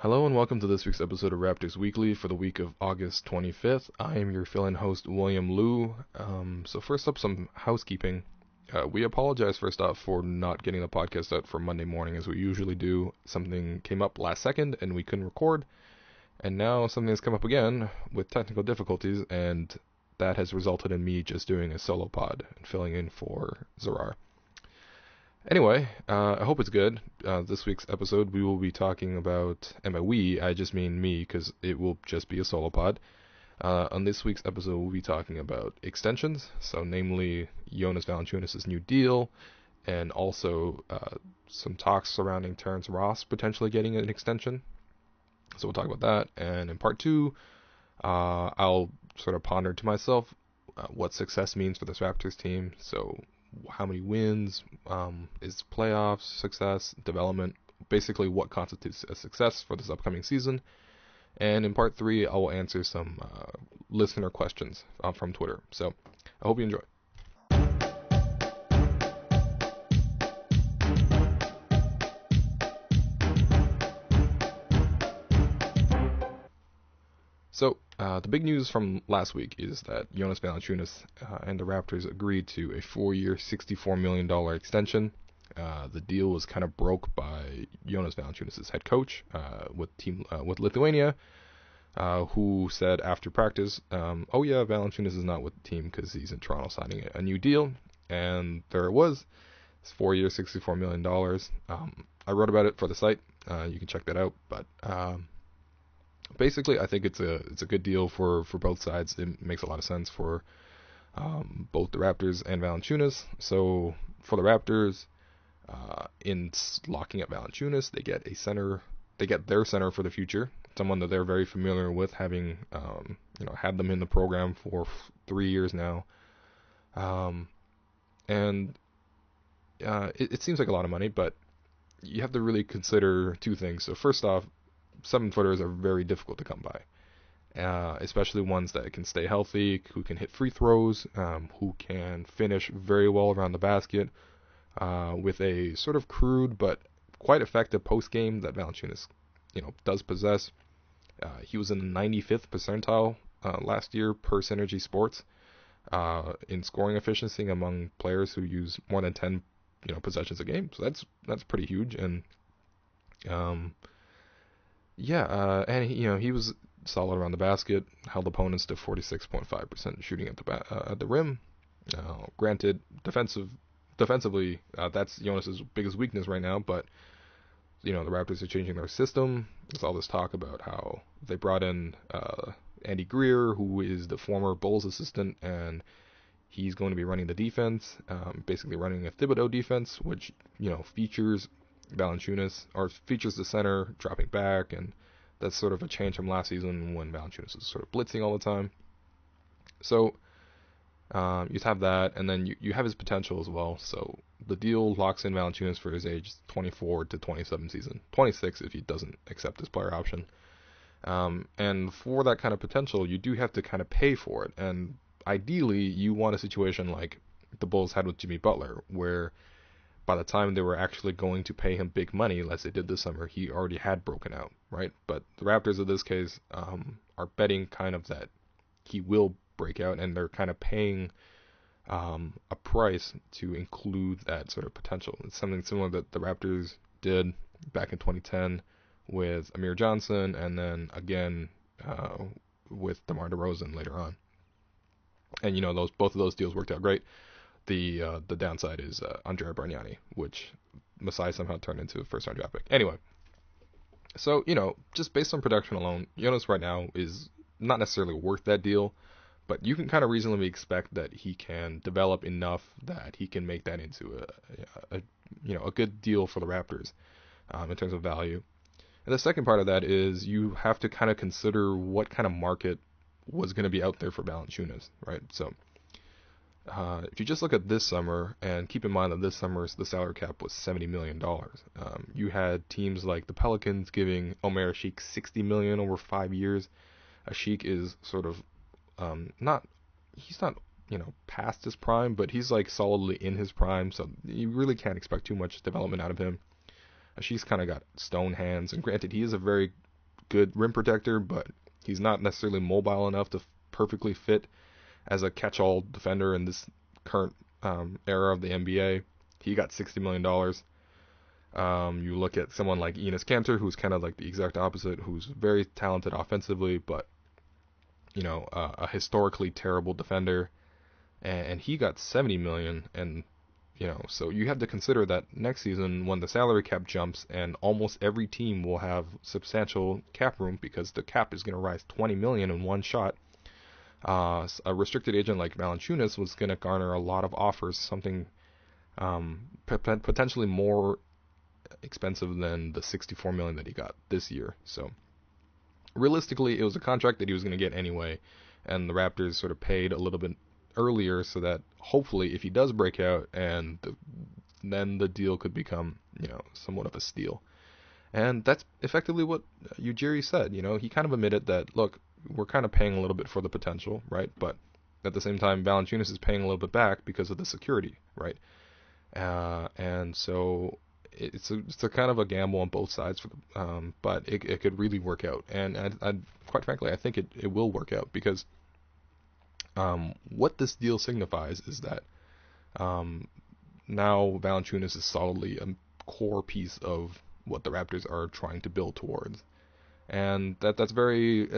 Hello and welcome to this week's episode of Raptors Weekly for the week of August 25th. I am your fill-in host, William Liu. So first up, some housekeeping. We apologize first off for not getting the podcast out for Monday morning as we usually do. Something came up last second and we couldn't record. And now something has come up again with technical difficulties, and that has resulted in me just doing a solo pod and filling in for Zarar. Anyway, I hope it's good. This week's episode, we will be talking about, and by we, I just mean me, because it will just be a solo pod. On this week's episode, we'll be talking about extensions, so namely Jonas Valanciunas' new deal, and also some talks surrounding Terrence Ross potentially getting an extension. So we'll talk about that. And in part two, I'll sort of ponder to myself what success means for this Raptors team. So how many wins, is playoffs, success, development, basically what constitutes a success for this upcoming season. And in part three, I will answer some listener questions from Twitter. So I hope you enjoy. So, the big news from last week is that Jonas Valanciunas and the Raptors agreed to a 4-year, $64 million extension. The deal was kind of broke by Jonas Valanciunas' head coach with Lithuania, who said after practice, oh yeah, Valanciunas is not with the team because he's in Toronto signing a new deal. And there it was. It's 4 years, $64 million. I wrote about it for the site. You can check that out. But basically, I think it's a good deal for both sides. It makes a lot of sense for both the Raptors and Valanciunas. So for the Raptors, in locking up Valanciunas, they get a center. They get their center for the future, someone that they're very familiar with, having had them in the program for 3 years now. It seems like a lot of money, but you have to really consider two things. So first off, 7-footers are very difficult to come by, especially ones that can stay healthy, who can hit free throws, who can finish very well around the basket, with a sort of crude but quite effective post game that Valanciunas, does possess. He was in the 95th percentile last year per Synergy Sports in scoring efficiency among players who use more than 10 possessions a game. So that's pretty huge. And and he was solid around the basket, held opponents to 46.5% shooting at the rim. Granted, defensively, that's Jonas's biggest weakness right now, but the Raptors are changing their system. There's all this talk about how they brought in Andy Greer, who is the former Bulls assistant, and he's going to be running the defense, basically running a Thibodeau defense, which features Valanciunas, or features the center dropping back, and that's sort of a change from last season when Valanciunas was sort of blitzing all the time. So you have that, and then you have his potential as well. So the deal locks in Valanciunas for his age 24 to 27 season, 26 if he doesn't accept his player option. And for that kind of potential, you do have to kind of pay for it. And ideally, you want a situation like the Bulls had with Jimmy Butler, where by the time they were actually going to pay him big money, as they did this summer, he already had broken out, right? But the Raptors in this case are betting kind of that he will break out, and they're kind of paying a price to include that sort of potential. It's something similar that the Raptors did back in 2010 with Amir Johnson, and then again with DeMar DeRozan later on. And both of those deals worked out great. The downside is Andrea Bargnani, which Masai somehow turned into a first-round draft pick. Anyway, so just based on production alone, Jonas right now is not necessarily worth that deal, but you can kind of reasonably expect that he can develop enough that he can make that into a good deal for the Raptors in terms of value. And the second part of that is you have to kind of consider what kind of market was going to be out there for Valanciunas, right? So if you just look at this summer, and keep in mind that this summer's the salary cap was $70 million, you had teams like the Pelicans giving Omer Asik $60 million over 5 years. Asik is sort of he's not past his prime, but he's like solidly in his prime, so you really can't expect too much development out of him. Asik's kind of got stone hands, and granted, he is a very good rim protector, but he's not necessarily mobile enough to perfectly fit as a catch-all defender in this current era of the NBA. He got $60 million. You look at someone like Enes Kanter, who's kind of like the exact opposite, who's very talented offensively, but a historically terrible defender, and he got $70 million. And so you have to consider that next season, when the salary cap jumps, and almost every team will have substantial cap room because the cap is going to rise $20 million in one shot. A restricted agent like Valanciunas was going to garner a lot of offers, something potentially more expensive than the $64 million that he got this year. So realistically, it was a contract that he was going to get anyway, and the Raptors sort of paid a little bit earlier so that hopefully, if he does break out, then the deal could become somewhat of a steal. And that's effectively what Ujiri said. He kind of admitted that, look, we're kind of paying a little bit for the potential, right? But at the same time, Valanciunas is paying a little bit back because of the security, right? And so it's a kind of a gamble on both sides, but it could really work out. And I quite frankly, I think it will work out because what this deal signifies is that now Valanciunas is solidly a core piece of what the Raptors are trying to build towards, and that's very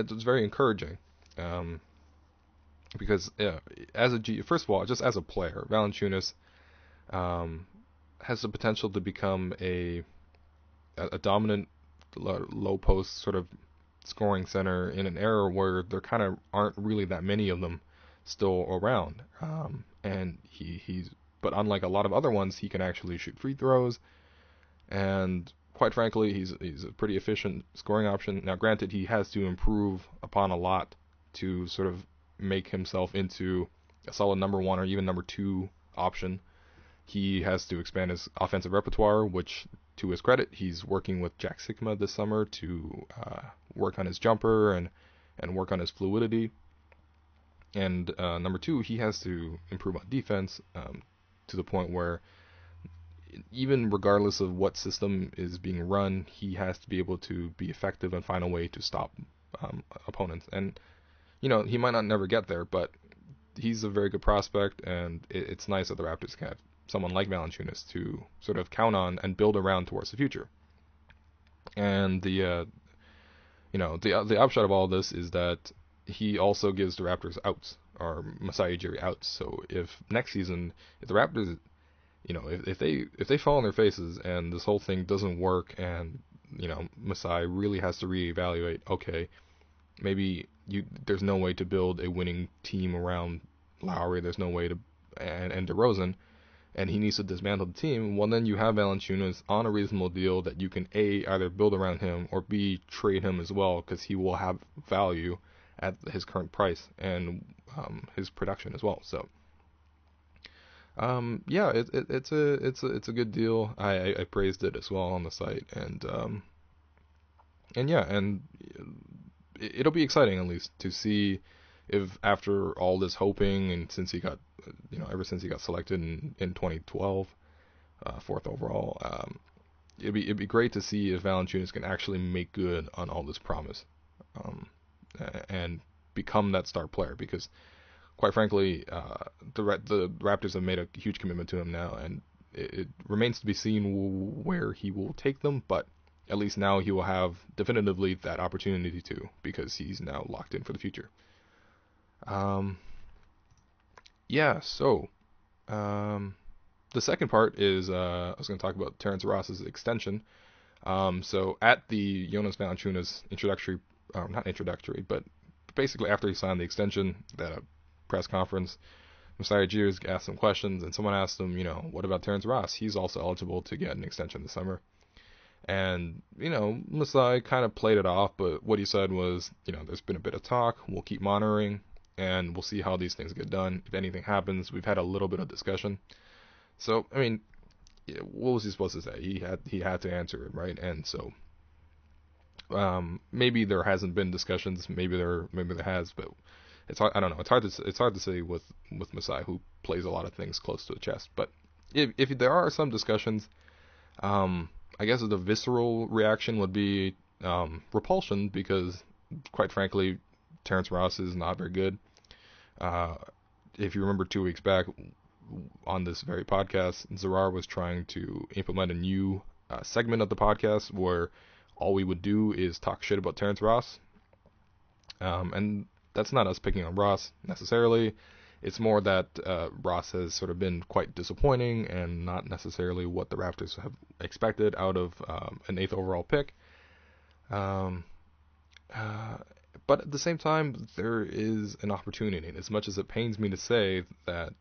encouraging. Because first of all, just as a player, Valanciunas has the potential to become a dominant low post sort of scoring center in an era where there kind of aren't really that many of them still around. And but unlike a lot of other ones, he can actually shoot free throws, and quite frankly, he's a pretty efficient scoring option. Now, granted, he has to improve upon a lot to sort of make himself into a solid number one or even number two option. He has to expand his offensive repertoire, which, to his credit, he's working with Jack Sikma this summer to work on his jumper and work on his fluidity. And number two, he has to improve on defense to the point where even regardless of what system is being run, he has to be able to be effective and find a way to stop opponents. And he might not never get there, but he's a very good prospect, and it's nice that the Raptors can have someone like Valanciunas to sort of count on and build around towards the future. And the upshot of all this is that he also gives the Raptors outs, or Masai Ujiri outs. So if next season, if the Raptors, if they fall on their faces and this whole thing doesn't work, and Masai really has to reevaluate, okay, maybe there's no way to build a winning team around Lowry, there's no way to and DeRozan, and he needs to dismantle the team, well, then you have Valanciunas on a reasonable deal that you can A, either build around him, or B, trade him as well, because he will have value at his current price and his production as well. So it's a good deal. I praised it as well on the site, and it'll be exciting at least to see if after all this hoping, and since he got ever since he got selected in 2012, fourth overall, it'd be great to see if Valanciunas can actually make good on all this promise, and become that star player. Because quite frankly, the Raptors have made a huge commitment to him now, and it remains to be seen where he will take them. But at least now he will have definitively that opportunity to, because he's now locked in for the future. So the second part is I was going to talk about Terrence Ross's extension. So at the Jonas Valanciunas not introductory, but basically after he signed the extension, at a press conference, Masai Ujiri asked some questions, and someone asked him, what about Terrence Ross? He's also eligible to get an extension this summer. And, Masai kind of played it off, but what he said was, there's been a bit of talk, we'll keep monitoring, and we'll see how these things get done. If anything happens, we've had a little bit of discussion. So, what was he supposed to say? He had to answer it, right? And so, maybe there hasn't been discussions, maybe there has, but it's hard, I don't know. It's hard to say with Masai, who plays a lot of things close to the chest. But if there are some discussions, I guess the visceral reaction would be, repulsion because, quite frankly, Terrence Ross is not very good. Uh, if you remember 2 weeks back on this very podcast, Zarar was trying to implement a new segment of the podcast where all we would do is talk shit about Terrence Ross. And that's not us picking on Ross necessarily. It's more that Ross has sort of been quite disappointing and not necessarily what the Raptors have expected out of an 8th overall pick. Um, but at the same time, there is an opportunity. And as much as it pains me to say that,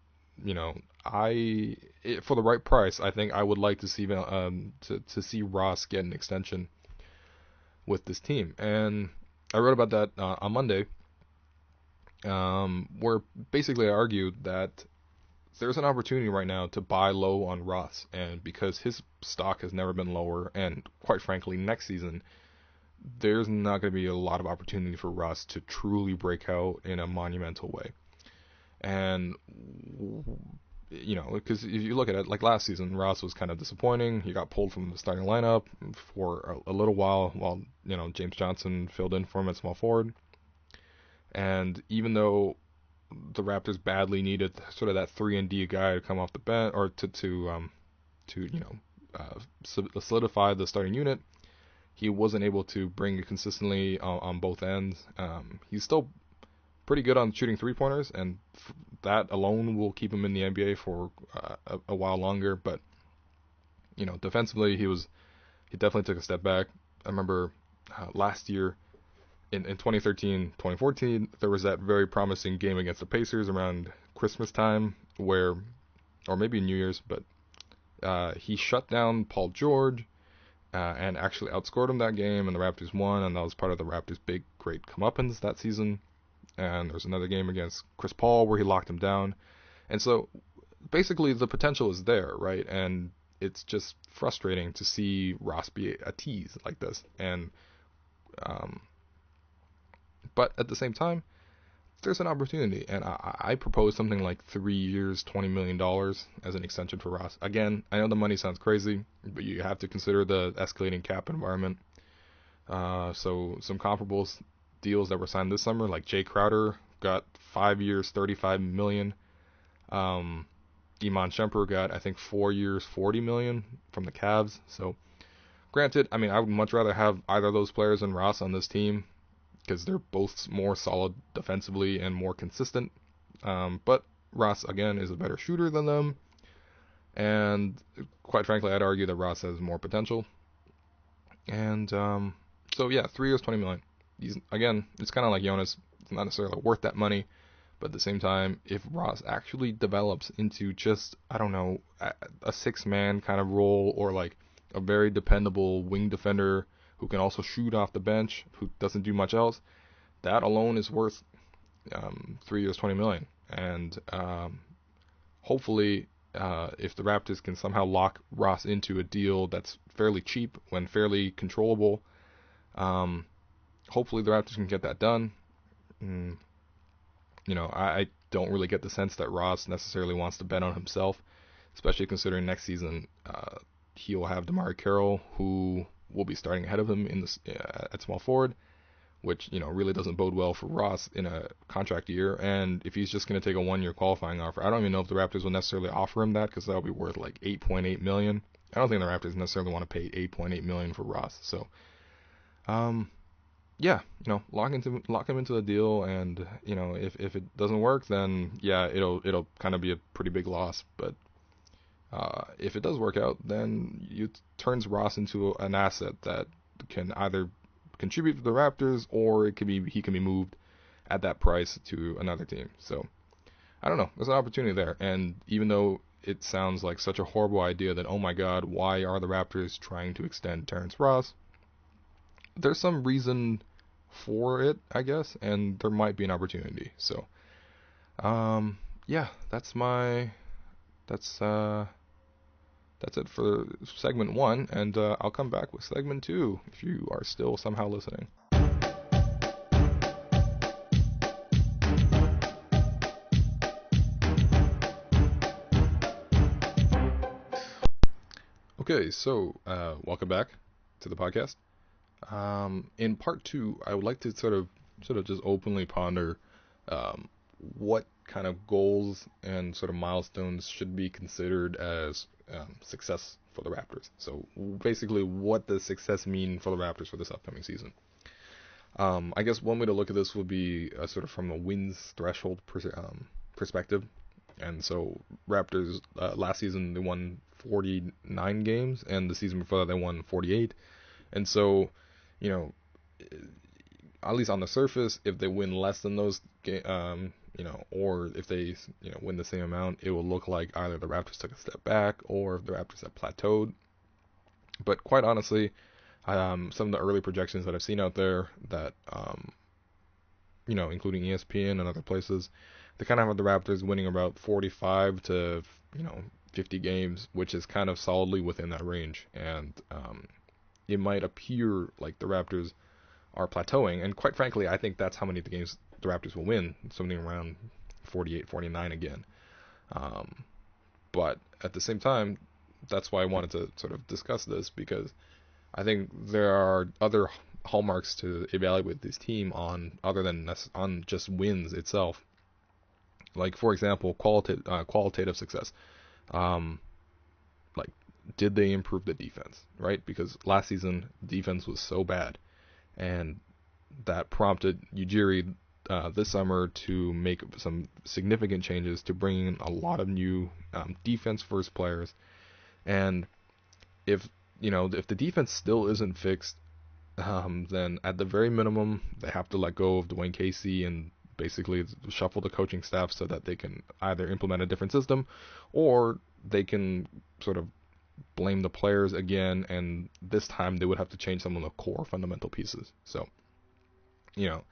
for the right price, I think I would like to see to see Ross get an extension with this team. And I wrote about that on Monday, where basically I argued that there's an opportunity right now to buy low on Ross, and because his stock has never been lower, and quite frankly, next season, there's not going to be a lot of opportunity for Ross to truly break out in a monumental way. And, because if you look at it, like last season, Ross was kind of disappointing. He got pulled from the starting lineup for a little while James Johnson filled in for him at small forward. And even though the Raptors badly needed sort of that 3-and-D guy to come off the bench or to solidify the starting unit, he wasn't able to bring it consistently on both ends. He's still pretty good on shooting 3-pointers, and that alone will keep him in the NBA for a while longer. But defensively, he definitely took a step back. I remember last year in 2013-2014, there was that very promising game against the Pacers around Christmas time, or maybe New Year's, but he shut down Paul George. And actually outscored him that game, and the Raptors won, and that was part of the Raptors' big, great comeuppance that season. And there was another game against Chris Paul where he locked him down. And so, basically, the potential is there, right? And it's just frustrating to see Ross be a tease like this. And, but at the same time, there's an opportunity, and I propose something like 3 years, $20 million as an extension for Ross. Again, I know the money sounds crazy, but you have to consider the escalating cap environment. So some comparable deals that were signed this summer, like Jay Crowder got 5 years, $35 million. Iman Shumpert got, I think, 4 years, $40 million from the Cavs. So, granted, I would much rather have either of those players than Ross on this team, because they're both more solid defensively and more consistent. But Ross, again, is a better shooter than them. And quite frankly, I'd argue that Ross has more potential. And so, yeah, 3 years, $20 million. Again, it's kind of like Jonas. It's not necessarily worth that money. But at the same time, if Ross actually develops into just, I don't know, a 6-man kind of role, or like a very dependable wing defender who can also shoot off the bench, who doesn't do much else, that alone is worth 3 years, $20 million. And hopefully, if the Raptors can somehow lock Ross into a deal that's fairly cheap when fairly controllable, hopefully the Raptors can get that done. I don't really get the sense that Ross necessarily wants to bet on himself, especially considering next season he will have DeMar Carroll, who will be starting ahead of him at small forward, which really doesn't bode well for Ross in a contract year. And if he's just going to take a 1-year qualifying offer, I don't even know if the Raptors will necessarily offer him that, because that'll be worth like $8.8 million. I don't think the Raptors necessarily want to pay $8.8 million for Ross. So, yeah, lock him into the deal, and if it doesn't work, then yeah, it'll kind of be a pretty big loss. But if it does work out, then it turns Ross into an asset that can either contribute to the Raptors, or he can be moved at that price to another team. So I don't know. There's an opportunity there, and even though it sounds like such a horrible idea that, oh my God, why are the Raptors trying to extend Terrence Ross? There's some reason for it, I guess, and there might be an opportunity. So, yeah, that's it for segment 1, and I'll come back with segment 2 if you are still somehow listening. Okay, so welcome back to the podcast. In part two, I would like to sort of just openly ponder um, what kind of goals and sort of milestones should be considered as success for the Raptors. So basically, what does success mean for the Raptors for this upcoming season? I guess one way to look at this would be sort of from a wins threshold perspective. And so Raptors last season they won 49 games, and the season before that they won 48. And so, you know, at least on the surface, if they win less than those, or if they, win the same amount, it will look like either the Raptors took a step back or if the Raptors have plateaued. But quite honestly, some of the early projections that I've seen out there that, including ESPN and other places, they kind of have the Raptors winning about 45 to, 50 games, which is kind of solidly within that range. And it might appear like the Raptors are plateauing, and quite frankly, I think that's how many of the games the Raptors will win, something around 48, 49 again. Um, but at the same time, that's why I wanted to sort of discuss this because I think there are other hallmarks to evaluate this team on other than on just wins itself. Like for example, qualitative success. Um, like did they improve the defense, right? Because last season defense was so bad, and that prompted Ujiri this summer to make some significant changes to bring in a lot of new defense first players. And if if the defense still isn't fixed, then at the very minimum they have to let go of Dwayne Casey and basically shuffle the coaching staff so that they can either implement a different system or they can sort of blame the players again, and this time they would have to change some of the core fundamental pieces. So, you know,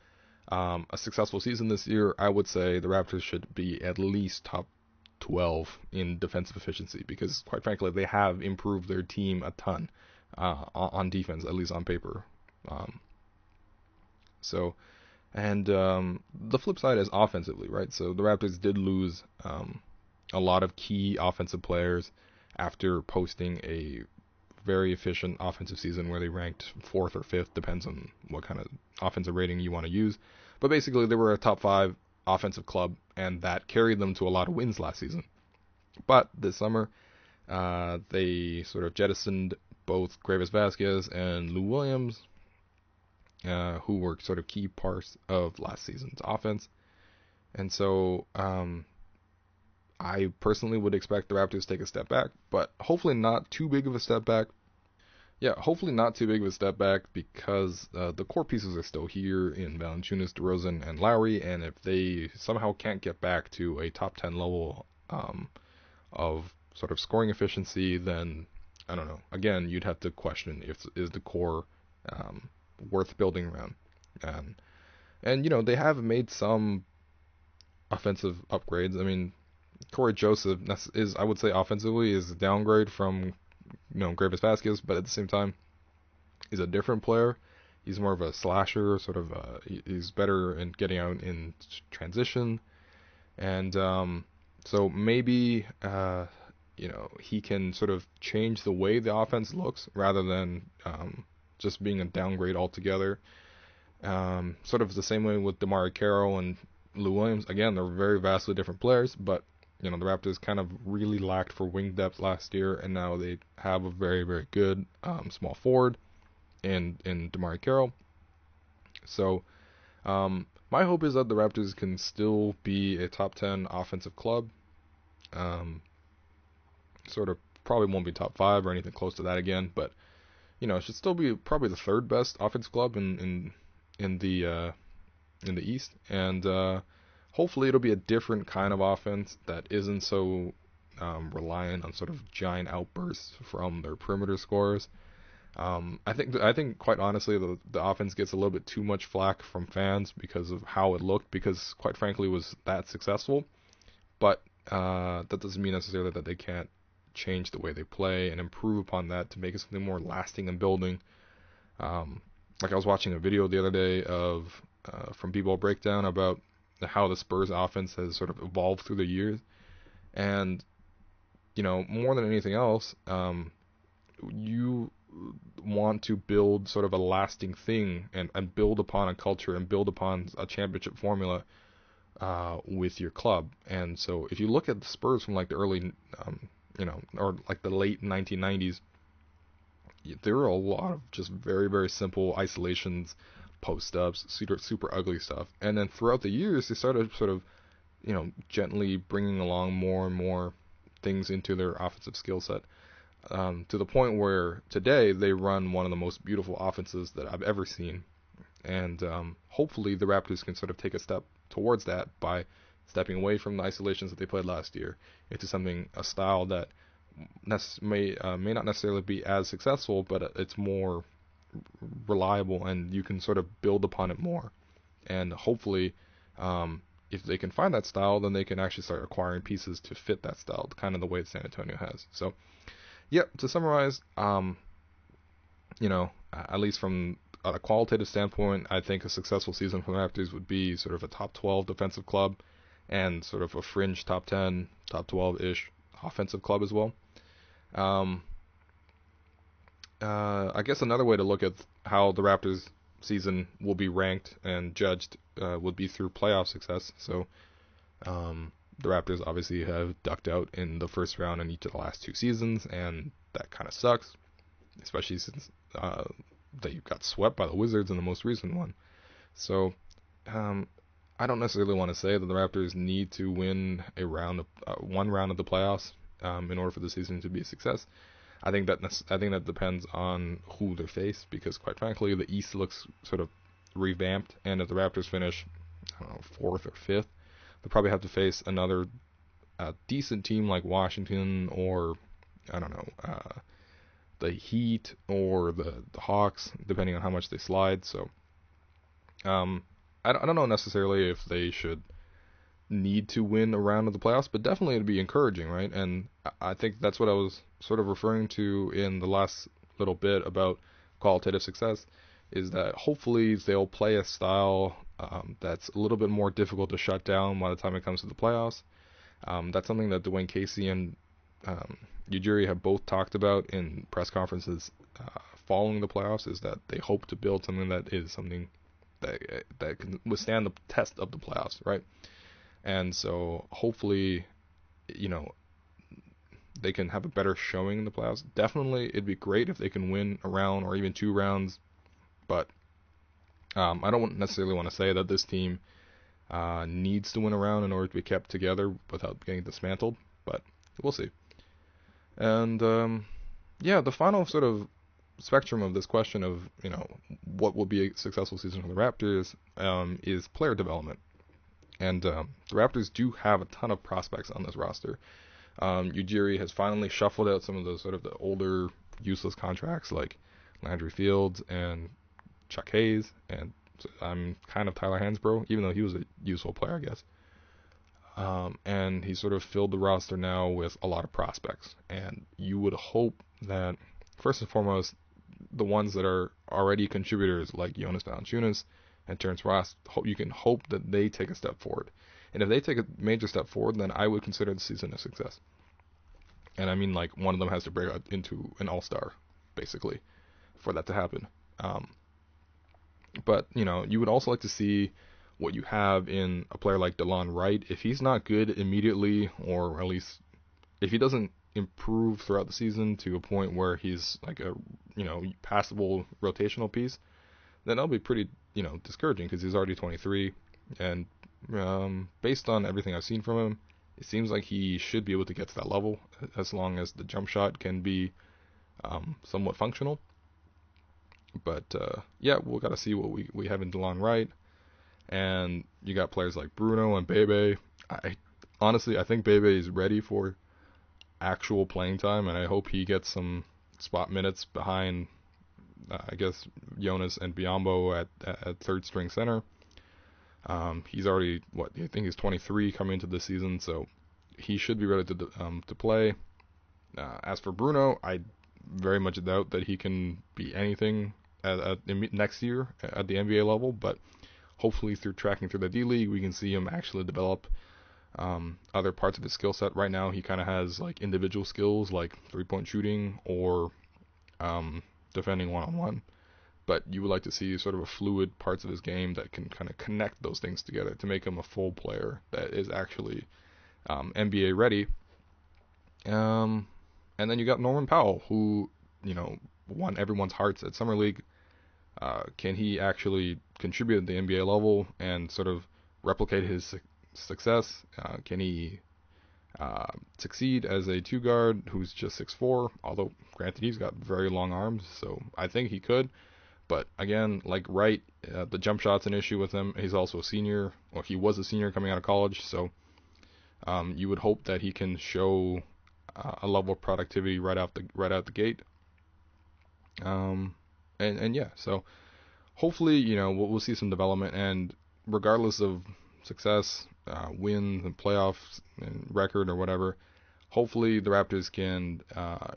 a successful season this year, I would say the Raptors should be at least top 12 in defensive efficiency because, quite frankly, they have improved their team a ton on defense, at least on paper. Um, so, and the flip side is offensively, right? So the Raptors did lose a lot of key offensive players after posting a very efficient offensive season where they ranked fourth or fifth, depends on what kind of offensive rating you want to use. But basically, they were a top five offensive club, and that carried them to a lot of wins last season. But this summer, they sort of jettisoned both Gravis Vasquez and Lou Williams, who were sort of key parts of last season's offense. And so I personally would expect the Raptors to take a step back, but hopefully not too big of a step back. Yeah, hopefully not too big of a step back because the core pieces are still here in Valanciunas, DeRozan, and Lowry, and if they somehow can't get back to a top 10 level of sort of scoring efficiency, then I don't know. Again, you'd have to question if is the core worth building around. And they have made some offensive upgrades. I mean, Corey Joseph is, I would say, offensively is a downgrade from Gravis Vasquez, but at the same time, he's a different player. He's more of a slasher, sort of. He's better in getting out in transition, and so maybe he can sort of change the way the offense looks rather than just being a downgrade altogether. Sort of the same way with DeMar Carroll and Lou Williams. Again, they're very vastly different players, but the Raptors kind of really lacked for wing depth last year, and now they have a very, very good small forward in DeMar Carroll. So my hope is that the Raptors can still be a top 10 offensive club. Sort of probably won't be top 5 or anything close to that again, but it should still be probably the third best offensive club in the East, and hopefully it'll be a different kind of offense that isn't so reliant on sort of giant outbursts from their perimeter scorers. I think quite honestly the offense gets a little bit too much flack from fans because of how it looked, because quite frankly it was that successful. But that doesn't mean necessarily that they can't change the way they play and improve upon that to make it something more lasting and building. Like I was watching a video the other day of from B-Ball Breakdown about how the Spurs offense has sort of evolved through the years, and more than anything else, you want to build sort of a lasting thing and build upon a culture and build upon a championship formula with your club. And so if you look at the Spurs from like the early, or like the late 1990s, there were a lot of just very, very simple isolations, post-ups, super ugly stuff. And then throughout the years, they started sort of, gently bringing along more and more things into their offensive skill set, to the point where today they run one of the most beautiful offenses that I've ever seen. And hopefully the Raptors can sort of take a step towards that by stepping away from the isolations that they played last year into a style that may not necessarily be as successful, but it's more reliable and you can sort of build upon it more. And hopefully, if they can find that style, then they can actually start acquiring pieces to fit that style, kind of the way San Antonio has. So, to summarize, at least from a qualitative standpoint, I think a successful season for the Raptors would be sort of a top 12 defensive club and sort of a fringe top 10, top 12-ish offensive club as well. I guess another way to look at how the Raptors season will be ranked and judged would be through playoff success. So the Raptors obviously have ducked out in the first round in each of the last two seasons, and that kind of sucks, especially since they got swept by the Wizards in the most recent one. So I don't necessarily want to say that the Raptors need to win one round of the playoffs in order for the season to be a success. I think that depends on who they face, because quite frankly, the East looks sort of revamped, and if the Raptors finish, I don't know, 4th or 5th, they'll probably have to face another decent team like Washington or, I don't know, the Heat or the Hawks, depending on how much they slide. So I don't know necessarily if they should need to win a round of the playoffs, but definitely it'd be encouraging, right? And I think that's what I was sort of referring to in the last little bit about qualitative success, is that hopefully they'll play a style that's a little bit more difficult to shut down by the time it comes to the playoffs. That's something that Dwayne Casey and Ujiri have both talked about in press conferences following the playoffs, is that they hope to build something that can withstand the test of the playoffs, right? And so hopefully, they can have a better showing in the playoffs. Definitely, it'd be great if they can win a round or even 2 rounds, but I don't necessarily want to say that this team needs to win a round in order to be kept together without getting dismantled, but we'll see. And the final sort of spectrum of this question of, what will be a successful season for the Raptors is player development. And the Raptors do have a ton of prospects on this roster. Ujiri has finally shuffled out some of the sort of the older, useless contracts like Landry Fields and Chuck Hayes, and I'm kind of Tyler Hansbrough, even though he was a useful player, I guess. And he sort of filled the roster now with a lot of prospects. And you would hope that, first and foremost, the ones that are already contributors like Jonas Valanciunas and Terrence Ross, you can hope that they take a step forward. And if they take a major step forward, then I would consider the season a success. And I mean, like, one of them has to break out into an all-star, basically, for that to happen. But, you would also like to see what you have in a player like DeLon Wright. If he's not good immediately, or at least if he doesn't improve throughout the season to a point where he's like a, passable rotational piece, then that'll be pretty, discouraging, because he's already 23, and based on everything I've seen from him, it seems like he should be able to get to that level as long as the jump shot can be somewhat functional. But we'll got to see what we have in DeLon Wright, and you got players like Bruno and Bebe. I think Bebe is ready for actual playing time, and I hope he gets some spot minutes behind, I guess, Jonas and Biyombo at third string center. He's already, I think he's 23 coming into this season, so he should be ready to play. As for Bruno, I very much doubt that he can be anything next year at the NBA level, but hopefully through tracking through the D-League, we can see him actually develop other parts of his skill set. Right now, he kind of has like individual skills like 3-point shooting or defending one-on-one. But you would like to see sort of a fluid parts of his game that can kind of connect those things together to make him a full player that is actually NBA ready. And then you got Norman Powell, who, won everyone's hearts at Summer League. Can he actually contribute at the NBA level and sort of replicate his success? Can he succeed as a two guard who's just 6'4"? Although, granted, he's got very long arms, so I think he could. But again, like Wright, the jump shot's an issue with him. He's also a senior, or he was a senior coming out of college, so you would hope that he can show a level of productivity right out the gate. And yeah, so hopefully, we'll see some development, and regardless of success, wins and playoffs and record or whatever, hopefully the Raptors can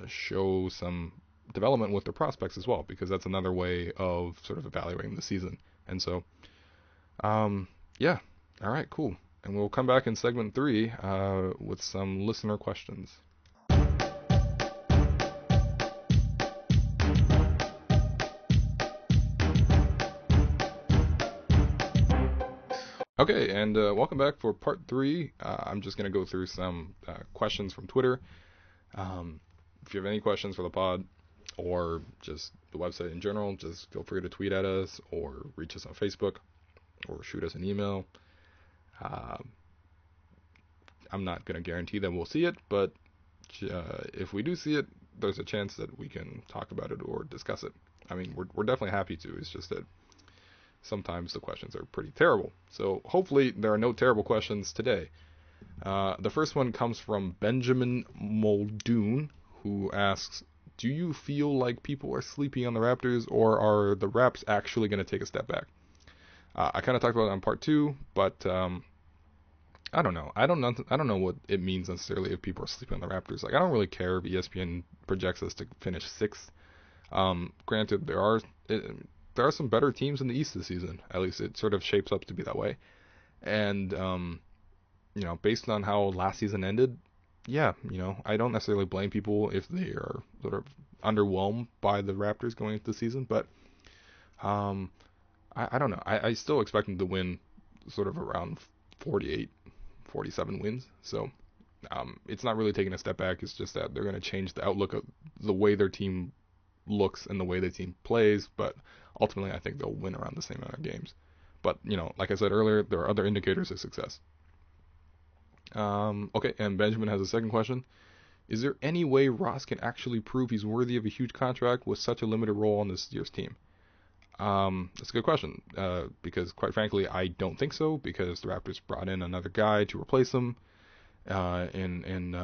show some development with their prospects as well, because that's another way of sort of evaluating the season. And so, yeah, all right, cool. And we'll come back in segment 3 with some listener questions. Okay, and welcome back for part 3. I'm just going to go through some questions from Twitter. If you have any questions for the pod or just the website in general, just feel free to tweet at us or reach us on Facebook or shoot us an email. I'm not going to guarantee that we'll see it, but if we do see it, there's a chance that we can talk about it or discuss it. I mean, we're definitely happy to. It's just that sometimes the questions are pretty terrible. So hopefully there are no terrible questions today. The first one comes from Benjamin Muldoon, who asks, do you feel like people are sleeping on the Raptors, or are the Raps actually going to take a step back? I kind of talked about it on part 2, but I don't know. I don't know what it means necessarily if people are sleeping on the Raptors. Like, I don't really care if ESPN projects us to finish 6th. Granted, there are some better teams in the East this season. At least it sort of shapes up to be that way. And based on how last season ended, yeah, I don't necessarily blame people if they are sort of underwhelmed by the Raptors going into the season. But I don't know. I still expect them to win sort of around 48, 47 wins. So it's not really taking a step back. It's just that they're going to change the outlook of the way their team looks and the way the team plays. But ultimately, I think they'll win around the same amount of games. But, like I said earlier, there are other indicators of success. Okay, and Benjamin has a second question. Is there any way Ross can actually prove he's worthy of a huge contract with such a limited role on this year's team? That's a good question, because quite frankly, I don't think so, because the Raptors brought in another guy to replace him in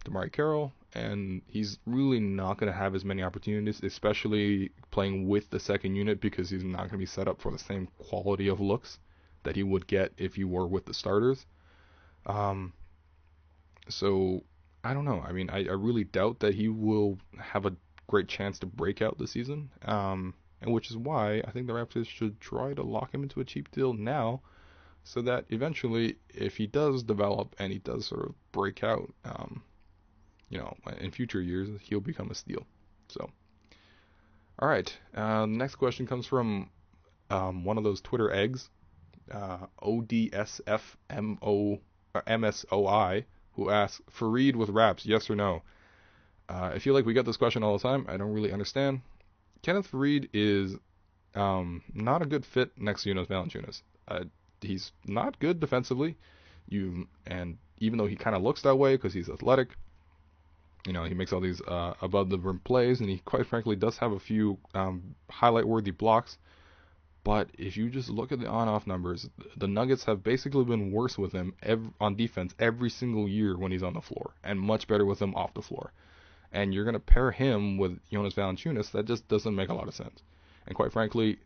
DeMarre Carroll, and he's really not going to have as many opportunities, especially playing with the second unit, because he's not going to be set up for the same quality of looks that he would get if he were with the starters. So I don't know. I mean, I really doubt that he will have a great chance to break out this season. And which is why I think the Raptors should try to lock him into a cheap deal now, so that eventually, if he does develop and he does sort of break out, in future years, he'll become a steal. So, all right. Next question comes from one of those Twitter eggs, ODSFMSOI, who asks, Fareed with Raps, yes or no? I feel like we get this question all the time. I don't really understand. Kenneth Fareed is not a good fit next to Jonas Valanciunas. He's not good defensively. And even though he kind of looks that way because he's athletic, he makes all these above the rim plays, and he quite frankly does have a few highlight-worthy blocks. But if you just look at the on-off numbers, the Nuggets have basically been worse with him on defense every single year when he's on the floor, and much better with him off the floor. And you're going to pair him with Jonas Valanciunas, that just doesn't make a lot of sense. And quite frankly,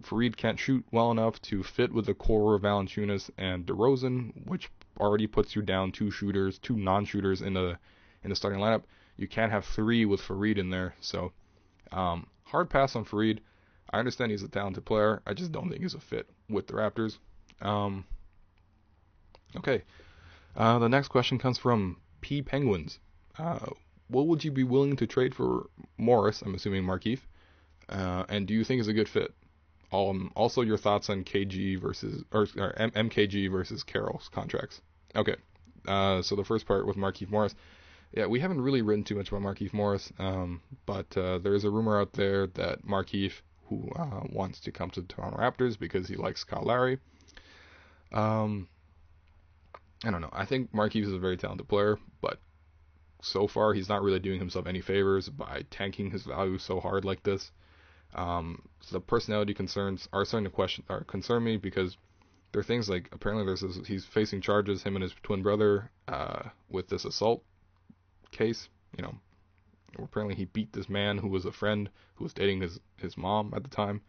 Fareed can't shoot well enough to fit with the core of Valanciunas and DeRozan, which already puts you down two non-shooters in the starting lineup. You can't have 3 with Fareed in there. So hard pass on Fareed. I understand he's a talented player. I just don't think he's a fit with the Raptors. Okay. The next question comes from P Penguins. What would you be willing to trade for Morris, I'm assuming Markieff, And do you think is a good fit? Also, your thoughts on KG versus or MKG versus Carroll's contracts. Okay. So the first part with Markieff Morris. Yeah, we haven't really written too much about Markieff Morris, but there is a rumor out there that Markieff, who wants to come to the Toronto Raptors because he likes Kyle Lowry. Um, I don't know. I think Markieff is a very talented player, but so far he's not really doing himself any favors by tanking his value so hard like this. So the personality concerns are starting to concern me because there are things like apparently he's facing charges, him and his twin brother, with this assault case. Apparently he beat this man who was a friend who was dating his mom at the time.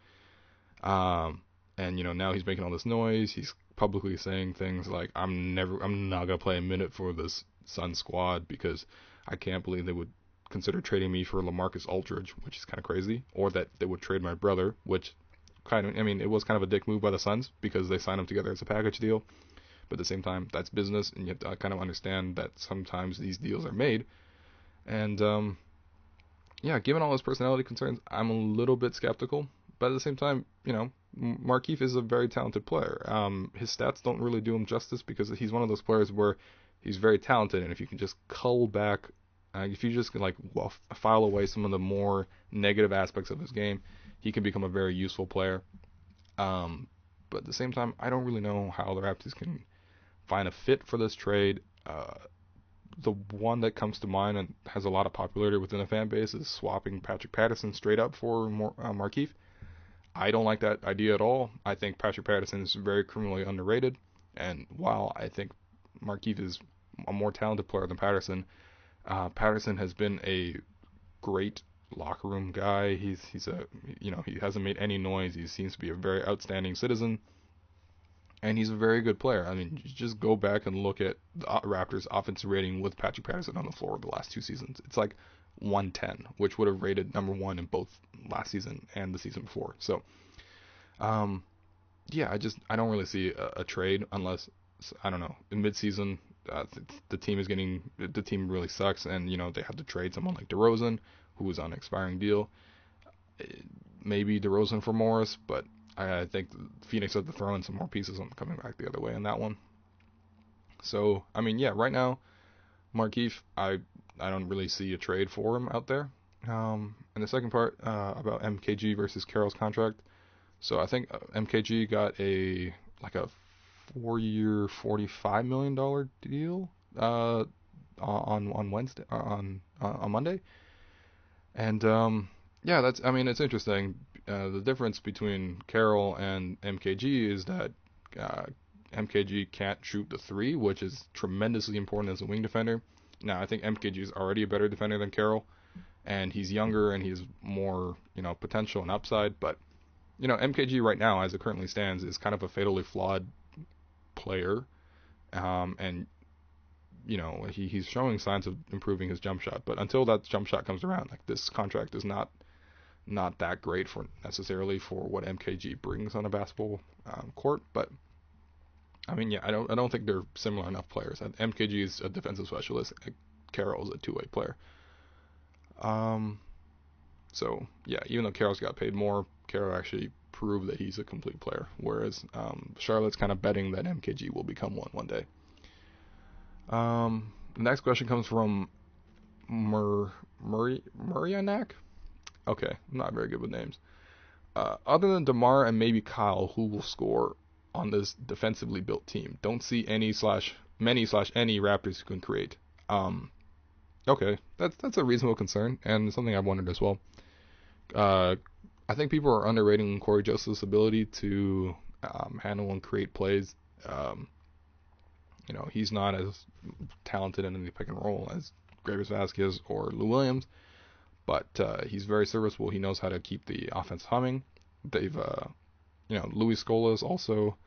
And now he's making all this noise. He's publicly saying things like, I'm not gonna play a minute for this Sun squad because I can't believe they would consider trading me for LaMarcus Aldridge, which is kind of crazy, or that they would trade my brother, which it was kind of a dick move by the Suns because they signed them together as a package deal. But at the same time, that's business, and you have to kind of understand that sometimes these deals are made. And yeah, given all his personality concerns, I'm a little bit skeptical. But at the same time, Markieff is a very talented player. His stats don't really do him justice because he's one of those players where he's very talented, and if you can just cull back, if you just file away some of the more negative aspects of his game, he can become a very useful player. But at the same time, I don't really know how the Raptors can find a fit for this trade. The one that comes to mind and has a lot of popularity within the fan base is swapping Patrick Patterson straight up for Markieff. I don't like that idea at all. I think Patrick Patterson is very criminally underrated, and while I think Markieff is a more talented player than Patterson, Patterson has been a great locker room guy. He hasn't made any noise. He seems to be a very outstanding citizen, and he's a very good player. I mean, just go back and look at the Raptors' offensive rating with Patrick Patterson on the floor the last 2 seasons. It's like 110, which would have rated number 1 in both last season and the season before. So, yeah, I don't really see a trade unless, I don't know, in midseason, the team really sucks, and they have to trade someone like DeRozan, who was on an expiring deal. Maybe DeRozan for Morris, but I think Phoenix had to throw in some more pieces on coming back the other way in that one. So, I mean, yeah, right now, Markieff, I don't really see a trade for him out there. And the second part about MKG versus Carroll's contract. So I think MKG got a 4-year, $45 million deal on Wednesday on Monday, and yeah, it's interesting. The difference between Carroll and MKG is that MKG can't shoot the 3, which is tremendously important as a wing defender. Now, I think MKG is already a better defender than Carroll, and he's younger and he's more, potential and upside. But, MKG right now, as it currently stands, is kind of a fatally flawed player, and he's showing signs of improving his jump shot. But until that jump shot comes around, this contract is not that great necessarily for what MKG brings on a basketball court. But I mean, yeah, I don't think they're similar enough players. MKG is a defensive specialist. Carroll is a two-way player. So yeah, even though Carroll's got paid more, Carroll actually proved that he's a complete player. Whereas Charlotte's kind of betting that MKG will become one day. The next question comes from Muryanak. Okay, I'm not very good with names. Other than DeMar and maybe Kyle, who will score on this defensively built team? Don't see any many any Raptors who can create. Okay, that's a reasonable concern and something I've wondered as well. I think people are underrating Corey Joseph's ability to handle and create plays. He's not as talented in the pick and roll as Gravis Vasquez or Lou Williams, but he's very serviceable. He knows how to keep the offense humming. Louis Scola is also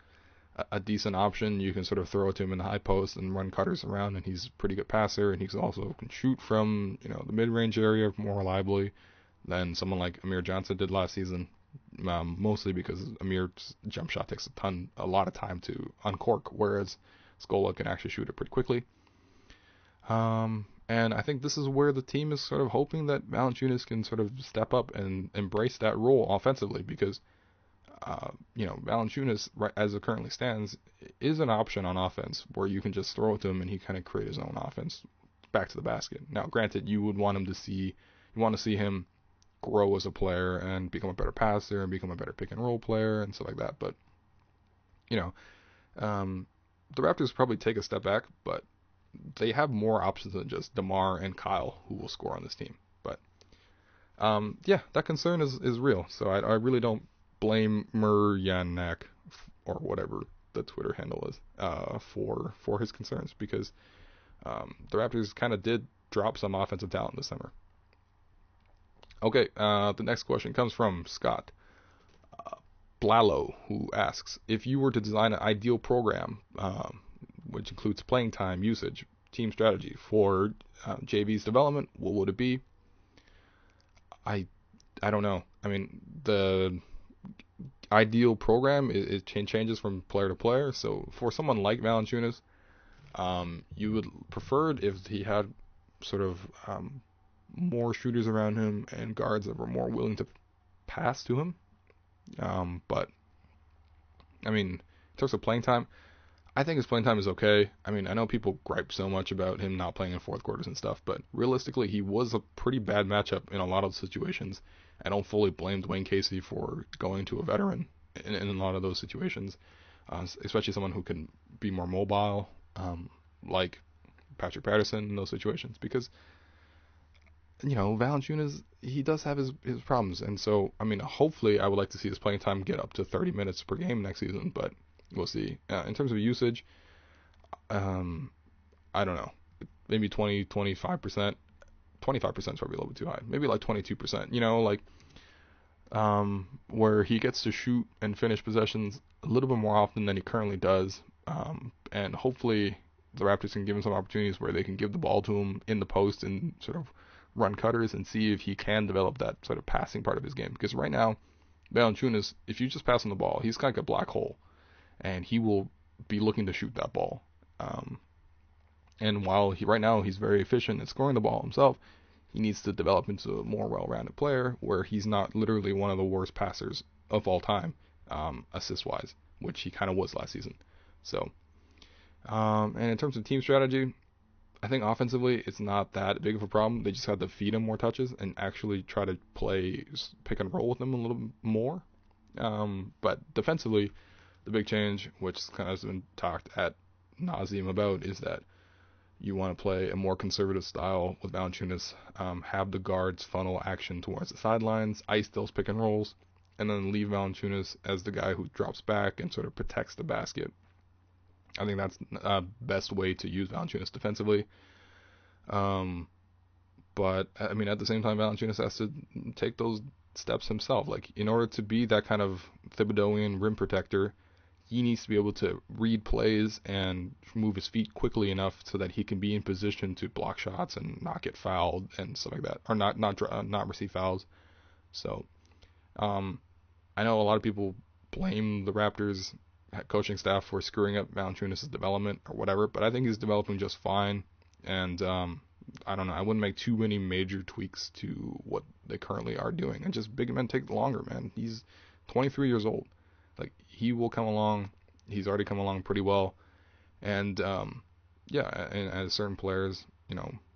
a decent option. You can sort of throw it to him in the high post and run cutters around, and he's a pretty good passer, and he also can shoot from the mid-range area more reliably than someone like Amir Johnson did last season, mostly because Amir's jump shot takes a lot of time to uncork, whereas Scola can actually shoot it pretty quickly. And And I think this is where the team is sort of hoping that Valanciunas can sort of step up and embrace that role offensively, because Valanciunas, right, as it currently stands, is an option on offense where you can just throw it to him and he kind of create his own offense back to the basket. Now, granted, you want to see him grow as a player and become a better passer and become a better pick and roll player and stuff like that. But the Raptors probably take a step back, but they have more options than just DeMar and Kyle who will score on this team. But that concern is real. So I really don't blame Muryanak or whatever the Twitter handle is for his concerns, because the Raptors kind of did drop some offensive talent this summer. Okay, the next question comes from Scott Blalo, who asks, if you were to design an ideal program, which includes playing time, usage, team strategy for JV's development, what would it be? I don't know. I mean, the ideal program it changes from player to player. So for someone like Valanciunas, you would prefer it if he had sort of more shooters around him and guards that were more willing to pass to him. But I mean, in terms of playing time, I think his playing time is okay. I mean, I know people gripe so much about him not playing in fourth quarters and stuff, but realistically, he was a pretty bad matchup in a lot of situations. I don't fully blame Dwayne Casey for going to a veteran in a lot of those situations, especially someone who can be more mobile, like Patrick Patterson in those situations, because Valanciunas, he does have his problems. And so, I mean, hopefully I would like to see his playing time get up to 30 minutes per game next season, but we'll see. In terms of usage, I don't know. Maybe 20, 25%. 25% is probably a little bit too high. Maybe like 22%, where he gets to shoot and finish possessions a little bit more often than he currently does. And hopefully the Raptors can give him some opportunities where they can give the ball to him in the post and sort of run cutters and see if he can develop that sort of passing part of his game. Because right now, Valanciunas, if you just pass him the ball, he's kind of like a black hole, and he will be looking to shoot that ball. And while right now he's very efficient at scoring the ball himself, he needs to develop into a more well-rounded player where he's not literally one of the worst passers of all time, assist-wise, which he kind of was last season. So, and in terms of team strategy, I think offensively it's not that big of a problem. They just have to feed him more touches and actually try to play pick and roll with him a little more. But defensively, the big change, which kind of has been talked at nauseum about, is that you want to play a more conservative style with Valanciunas, have the guards funnel action towards the sidelines, ice those pick and rolls, and then leave Valanciunas as the guy who drops back and sort of protects the basket. I think that's the best way to use Valanciunas defensively. But, I mean, at the same time, Valanciunas has to take those steps himself. Like, in order to be that kind of Thibodeauian rim protector, he needs to be able to read plays and move his feet quickly enough so that he can be in position to block shots and not get fouled and stuff like that, or not receive fouls. So, I know a lot of people blame the Raptors coaching staff for screwing up Valanciunas' development or whatever, but I think he's developing just fine. And I don't know, I wouldn't make too many major tweaks to what they currently are doing. And just big men take longer, man. He's 23 years old. Like, he will come along. He's already come along pretty well. And and as certain players,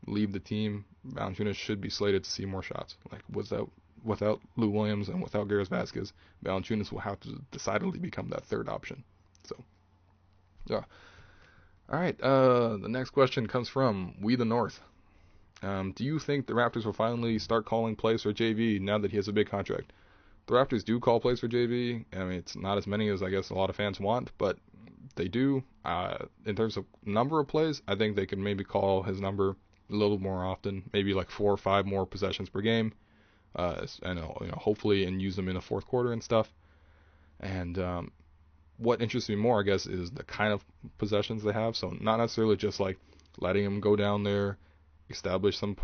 leave the team, Valanciunas should be slated to see more shots. Like, without Lou Williams and without Garris Vasquez, Valanciunas will have to decidedly become that third option. So, yeah. All right. The next question comes from We the North. Do you think the Raptors will finally start calling plays for JV now that he has a big contract? The Raptors do call plays for JV. I mean, it's not as many as I guess a lot of fans want, but they do. In terms of number of plays, I think they could maybe call his number a little more often, maybe like 4 or 5 more possessions per game, and hopefully, and use them in the fourth quarter and stuff. And what interests me more, I guess, is the kind of possessions they have. So not necessarily just like letting him go down there, establish some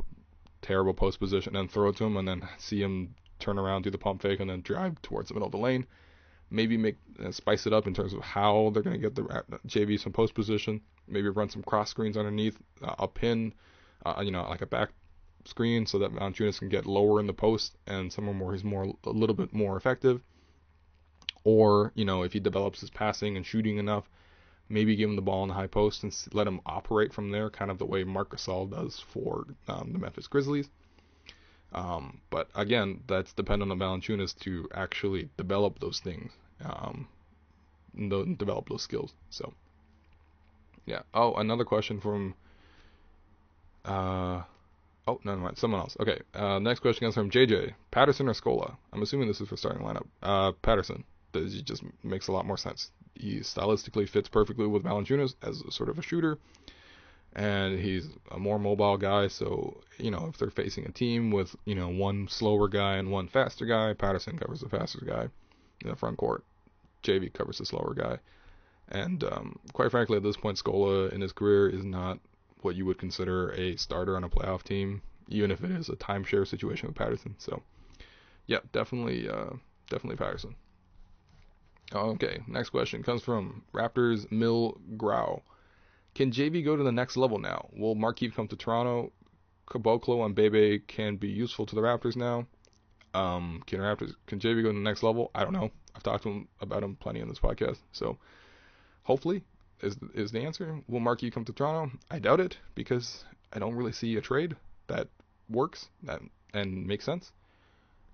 terrible post position, and throw it to him, and then see him turn around, do the pump fake, and then drive towards the middle of the lane. Maybe spice it up in terms of how they're going to get the JV some post position. Maybe run some cross screens underneath, a pin, like a back screen so that Valanciunas can get lower in the post and somewhere where he's a little bit more effective. Or, if he develops his passing and shooting enough, maybe give him the ball in the high post and let him operate from there, kind of the way Marc Gasol does for the Memphis Grizzlies. But again, that's dependent on Valanciunas to actually develop those things, develop those skills. So, yeah. Oh, another question from. Oh, never mind. Someone else. Okay. Next question comes from JJ. Patterson or Scola? I'm assuming this is for starting lineup. Patterson. He just makes a lot more sense. He stylistically fits perfectly with Valanciunas as a sort of a shooter, and he's a more mobile guy. So, if they're facing a team with, one slower guy and one faster guy, Patterson covers the faster guy in the front court. JV covers the slower guy. And quite frankly, at this point, Scola in his career is not what you would consider a starter on a playoff team, even if it is a timeshare situation with Patterson. So, yeah, definitely Patterson. Okay, next question comes from Raptors Mill Grau. Can JV go to the next level now? Will Markieff come to Toronto? Caboclo and Bebe can be useful to the Raptors now. Can JV go to the next level? I don't know. I've talked to him about him plenty on this podcast. So hopefully is the answer. Will Markieff come to Toronto? I doubt it, because I don't really see a trade that works and makes sense.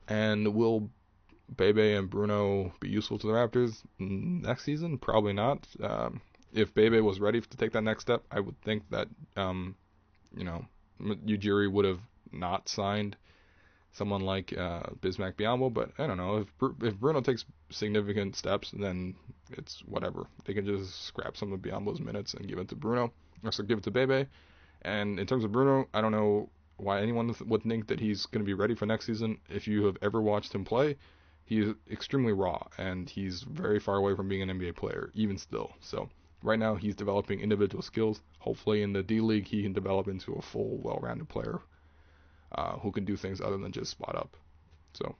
And will Bebe and Bruno be useful to the Raptors next season? Probably not. If Bebe was ready to take that next step, I would think that Ujiri would have not signed someone like Bismack Biyombo, but I don't know. If Bruno takes significant steps, then it's whatever. They can just scrap some of Biyombo's minutes and give it to Bruno, or so give it to Bebe. And in terms of Bruno, I don't know why anyone would think that he's going to be ready for next season. If you have ever watched him play, he is extremely raw, and he's very far away from being an NBA player, even still. So right now, he's developing individual skills. Hopefully, in the D League, he can develop into a full, well-rounded player who can do things other than just spot up. So,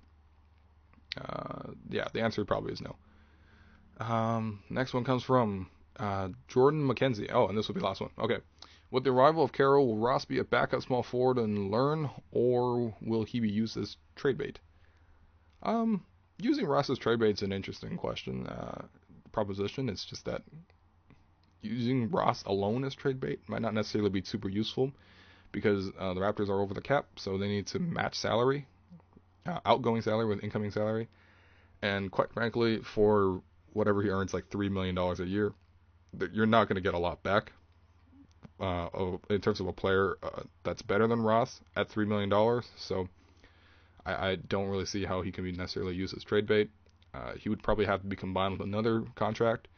yeah, the answer probably is no. Next one comes from Jordan McKenzie. Oh, and this will be the last one. Okay. With the arrival of Carroll, will Ross be a backup small forward and learn, or will he be used as trade bait? Using Ross as trade bait is an interesting proposition. It's just that using Ross alone as trade bait might not necessarily be super useful, because the Raptors are over the cap, so they need to match salary, outgoing salary with incoming salary. And quite frankly, for whatever he earns, like $3 million a year, you're not going to get a lot back in terms of a player that's better than Ross at $3 million. So I don't really see how he can be necessarily used as trade bait. He would probably have to be combined with another contract,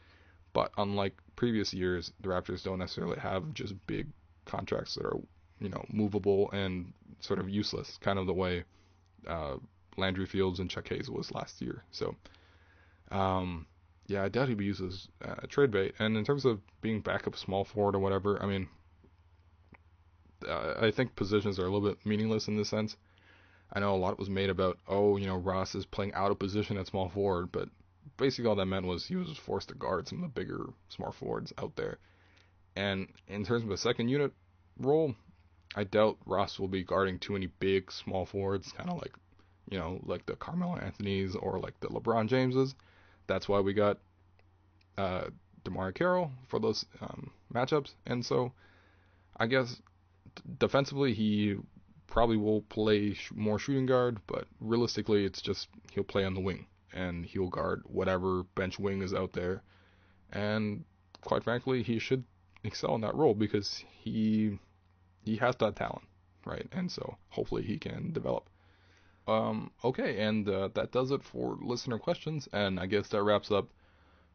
but unlike previous years, the Raptors don't necessarily have just big contracts that are, movable and sort of useless, kind of the way Landry Fields and Chuck Hayes was last year. So, yeah, I doubt he'd be used as trade bait. And in terms of being backup small forward or whatever, I mean, I think positions are a little bit meaningless in this sense. I know a lot was made about, Ross is playing out of position at small forward, but basically all that meant was he was forced to guard some of the bigger small forwards out there. And in terms of a second unit role, I doubt Ross will be guarding too many big small forwards, kind of like, like the Carmelo Anthonys or like the LeBron Jameses. That's why we got DeMar Carroll for those matchups. And so I guess defensively he probably will play more shooting guard, but realistically it's just he'll play on the wing and he'll guard whatever bench wing is out there. And quite frankly, he should excel in that role because he has that talent, right? And so hopefully he can develop. Okay, and that does it for listener questions, and I guess that wraps up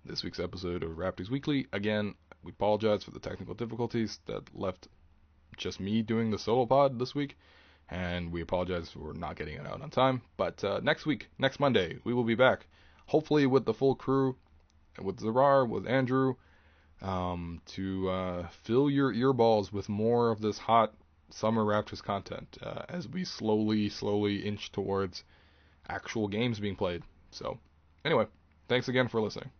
this week's episode of Raptors Weekly. Again, we apologize for the technical difficulties that left just me doing the solo pod this week, and we apologize for not getting it out on time. But next Monday, we will be back, hopefully with the full crew, with Zarar, with Andrew, to fill your earballs with more of this hot summer Raptors content as we slowly inch towards actual games being played. So, anyway, thanks again for listening.